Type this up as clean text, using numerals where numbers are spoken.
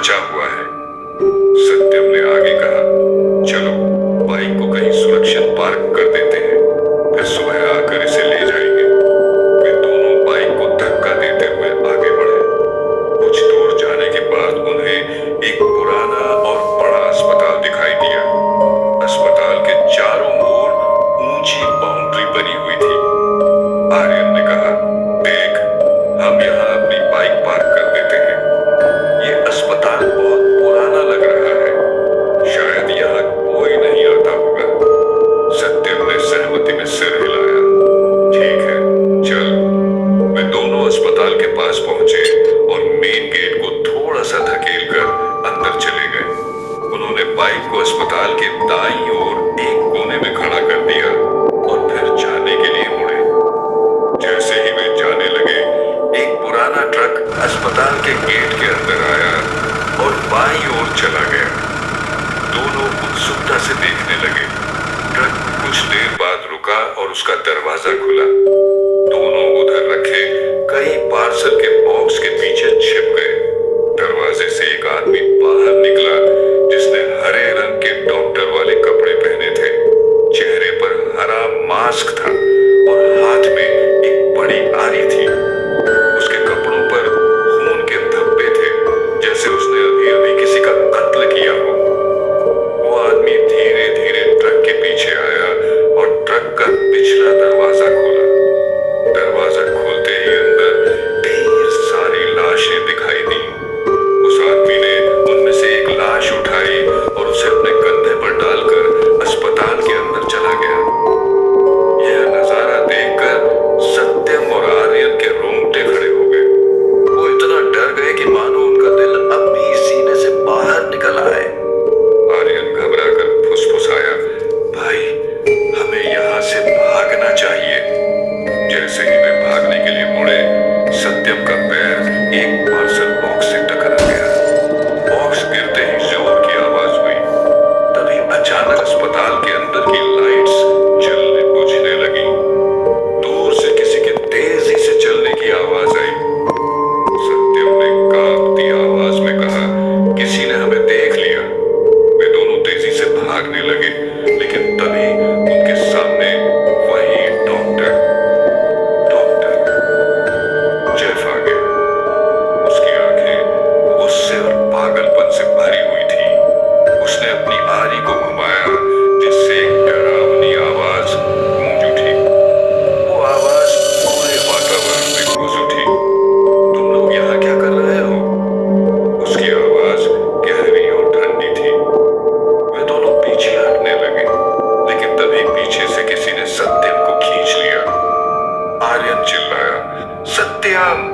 बचा हुआ है। सत्यम ने आगे कहा, चलो बाइक को कहीं सुरक्षित पार्क कर देते हैं, फिर सुबह आकर इसे ले जाएंगे। वे दोनों बाइक को धक्का देते हुए आगे बढ़े। कुछ दूर जाने के बाद उन्हें एक पुराना और बड़ा अस्पताल दिखाई दिया। अस्पताल के चारों ओर ऊंची बाउंड्री बनी हुई थी। आर्यन ने कहा, देख, हम यहाँ अपनी बाइक पार्क कर देते हैं। ये अस्पताल बहुत पुराना लग रहा है, शायद यहाँ कोई नहीं आता होगा। सत्यम ने सहमति में सिर हिलाया। ठीक है, चल। वे दोनों अस्पताल के पास पहुंचे और मेन गेट को थोड़ा सा धकेल कर अंदर चले गए। उन्होंने बाइक को अस्पताल के दाईं ओर एक कोने में खड़ा कर दिया और फिर जाने के लिए मुड़े। जैसे ही वे जाने लगे, एक पुराना ट्रक अस्पताल के गेट के अंदर आया और बाईं ओर चला गया। दोनों उत्सुकता से देखने लगे। ट्रक कुछ देर बाद रुका और उसका दरवाजा खुला। दोनों उधर रखे कई पार्सल के बॉक्स के पीछे छिप गए। दरवाजे से एक आदमी बाहर निकला जिसने हरे रंग के डॉक्टर वाले कपड़े पहने थे। चेहरे पर हरा मास्क था और हाथ में एक बड़ी आरी थी। उसके कपड़ों पर खून के धब्बे थे, जैसे उसने अभी अभी किसी का कत्ल किया हो। वो आदमी धीरे धीरे ट्रक के पीछे आया और ट्रक का पिछला दरवाजा खोला। दरवाजा खोलते ही अंदर ढेर सारी लाशें दिखाई दी। उस आदमी ने उनमें से एक लाश उठाई और उसे अपने कंधे पर डालकर अस्पताल के अंदर चला गया। यह नजारा देखकर सत्यम और आर्यन के रोंगटे खड़े हो गए। वो इतना डर गए कि मानो उनका दिल अब भी सीने से बाहर निकल आए। आर्यन घबरा कर फुसफुसाया, भाई, हमें यहाँ से भागना चाहिए। जैसे ही वे भागने के लिए मुड़े, सत्यम का पैर एक पार्सल बॉक्स से टकरा गया। बॉक्स गिरते ही जोर की आवाज हुई। तभी अचानक अस्पताल के अंदर की लाइट्स जलने बुझने लगी। दूर से किसी के तेजी से चलने की आवाज आई। सत्यम ने कांपती आवाज में कहा, किसी ने हमें देख लिया। वे दोनों तेजी से भागने लगे, लेकिन तभी उनके सामने वही डॉक्टर जेफ आ गया। उसकी आंखें गुस्से और पागलपन से भरी हुई थी। उसने अपनी आरी को घुमाया, जिससे एक डरावनी आवाज गूंज उठी। वो आवाज पूरे वातावरण में गूंज उठी, तुम लोग यहाँ क्या कर रहे हो? उसकी आवाज गहरी और ठंडी थी। वे दोनों पीछे हटने लगे, लेकिन तभी पीछे से किसी ने सत्यम को खींच लिया। आर्यन चिल्लाया, सत्यम!